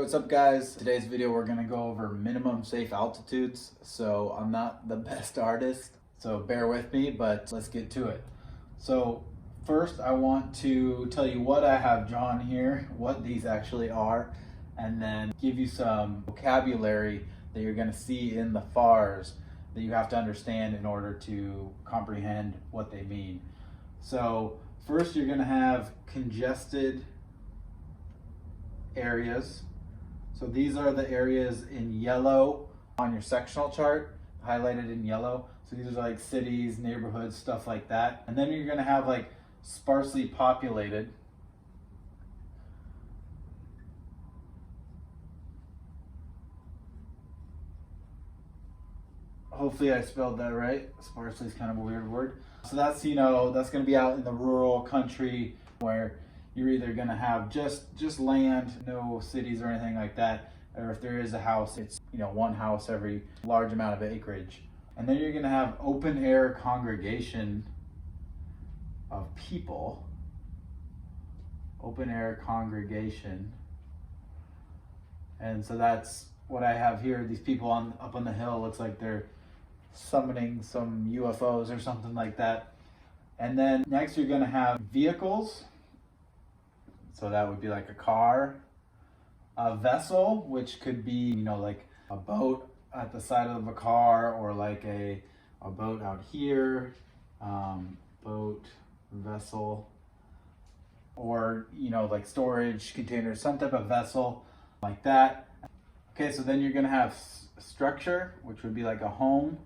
what's up guys? Today's video we're gonna go over minimum safe altitudes. So I'm not the best artist, so bear with me, but let's get to it. So first I want to tell you what I have drawn here, what these actually are, and then give you some vocabulary that you're gonna see in the FARs that you have to understand in order to comprehend what they mean. So first you're gonna have congested areas. So these are the areas in yellow on your sectional chart, highlighted in yellow. So these are like cities, neighborhoods, stuff like that. And then you're gonna have like sparsely populated. Hopefully I spelled that right. Sparsely is kind of a weird word. So that's, you know, that's gonna be out in the rural country where you're either gonna have just land, no cities or anything like that, or if there is a house, it's, you know, one house every large amount of acreage. And then you're gonna have open air congregation of people. Open air congregation. And so that's what I have here. These people up on the hill, looks like they're summoning some UFOs or something like that. And then next you're gonna have vehicles. So that would be like a car, a vessel, which could be, you know, like a boat at the side of a car, or like a boat out here, boat, vessel, or, you know, like storage containers, some type of vessel like that. Okay, so then you're gonna have structure, which would be like a home.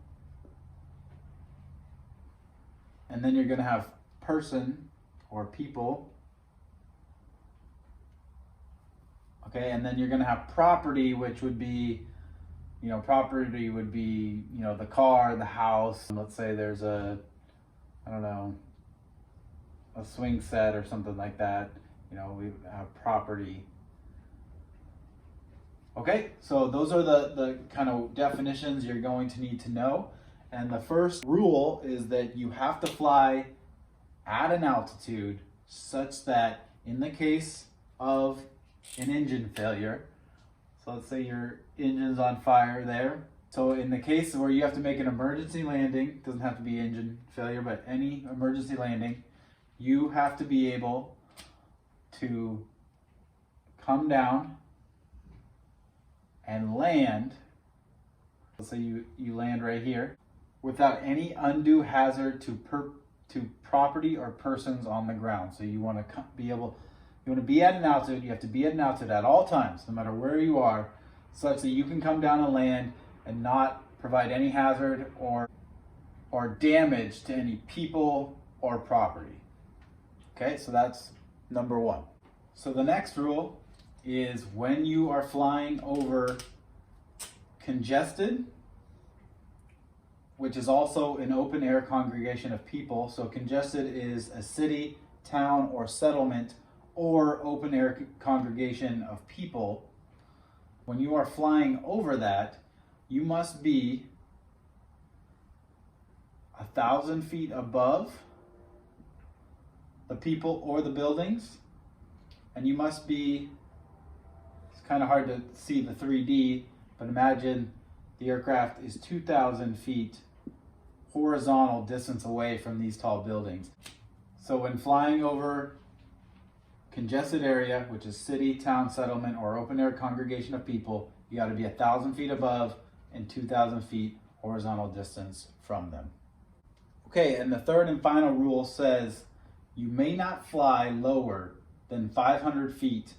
And then you're gonna have person or people. Okay, and then you're gonna have property, which would be, you know, property would be, you know, the car, the house. Let's say there's a, I don't know, a swing set or something like that. You know, we have property. Okay, so those are the kind of definitions you're going to need to know. And the first rule is that you have to fly at an altitude such that in the case of an engine failure, so let's say your engine's on fire there. So in the case where you have to make an emergency landing, doesn't have to be engine failure, but any emergency landing, you have to be able to come down and land. Let's say you land right here without any undue hazard to property or persons on the ground. So you want to be able, you want to be at an altitude, you have to be at an altitude at all times, no matter where you are, such that you can come down and land and not provide any hazard or damage to any people or property. Okay, so that's number one. So the next rule is when you are flying over congested, which is also an open air congregation of people. So congested is a city, town, or settlement, or open air congregation of people. When you are flying over that, you must be 1,000 feet above the people or the buildings, and you must be, it's kind of hard to see the 3D, but imagine the aircraft is 2,000 feet horizontal distance away from these tall buildings. So when flying over congested area, which is city, town, settlement, or open air congregation of people, you got to be 1,000 feet above and 2,000 feet horizontal distance from them. Okay, and the third and final rule says you may not fly lower than 500 feet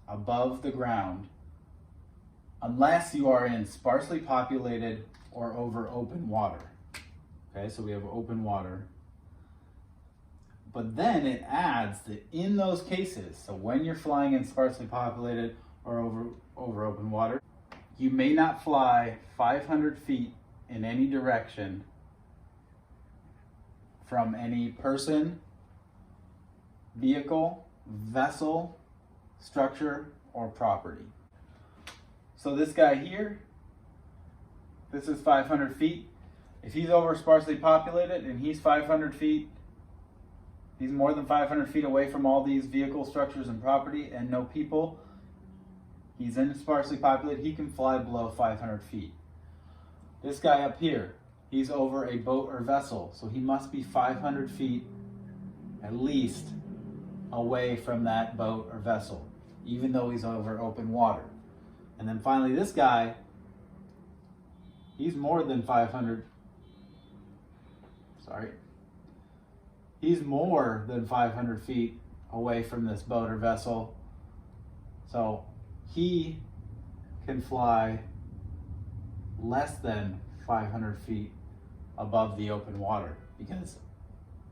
above the ground unless you are in sparsely populated or over open water. Okay, so we have open water. But then it adds that in those cases, so when you're flying in sparsely populated or over open water, you may not fly 500 feet in any direction from any person, vehicle, vessel, structure, or property. So this guy here, this is 500 feet. If he's over sparsely populated and he's 500 feet, he's more than 500 feet away from all these vehicle structures and property and no people, He's in sparsely populated. He can fly below 500 feet. This guy up here, he's over a boat or vessel, so he must be 500 feet at least away from that boat or vessel, even though he's over open water. And then finally this guy, he's more than 500. He's more than 500 feet away from this boat or vessel. So he can fly less than 500 feet above the open water, because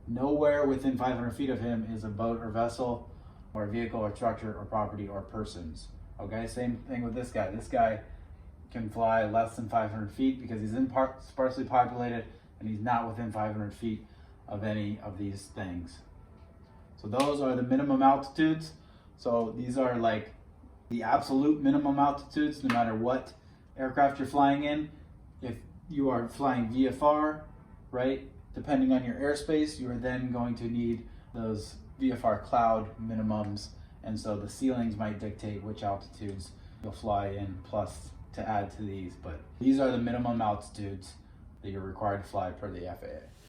nowhere within 500 feet of him is a boat or vessel or a vehicle or structure or property or persons. Okay, same thing with this guy. This guy can fly less than 500 feet because he's in sparsely populated and he's not within 500 feet of any of these things. So those are the minimum altitudes. So these are like the absolute minimum altitudes, no matter what aircraft you're flying in. If you are flying VFR, right, depending on your airspace, you are then going to need those VFR cloud minimums. And so the ceilings might dictate which altitudes you'll fly in, plus to add to these. But these are the minimum altitudes that you're required to fly per the FAA.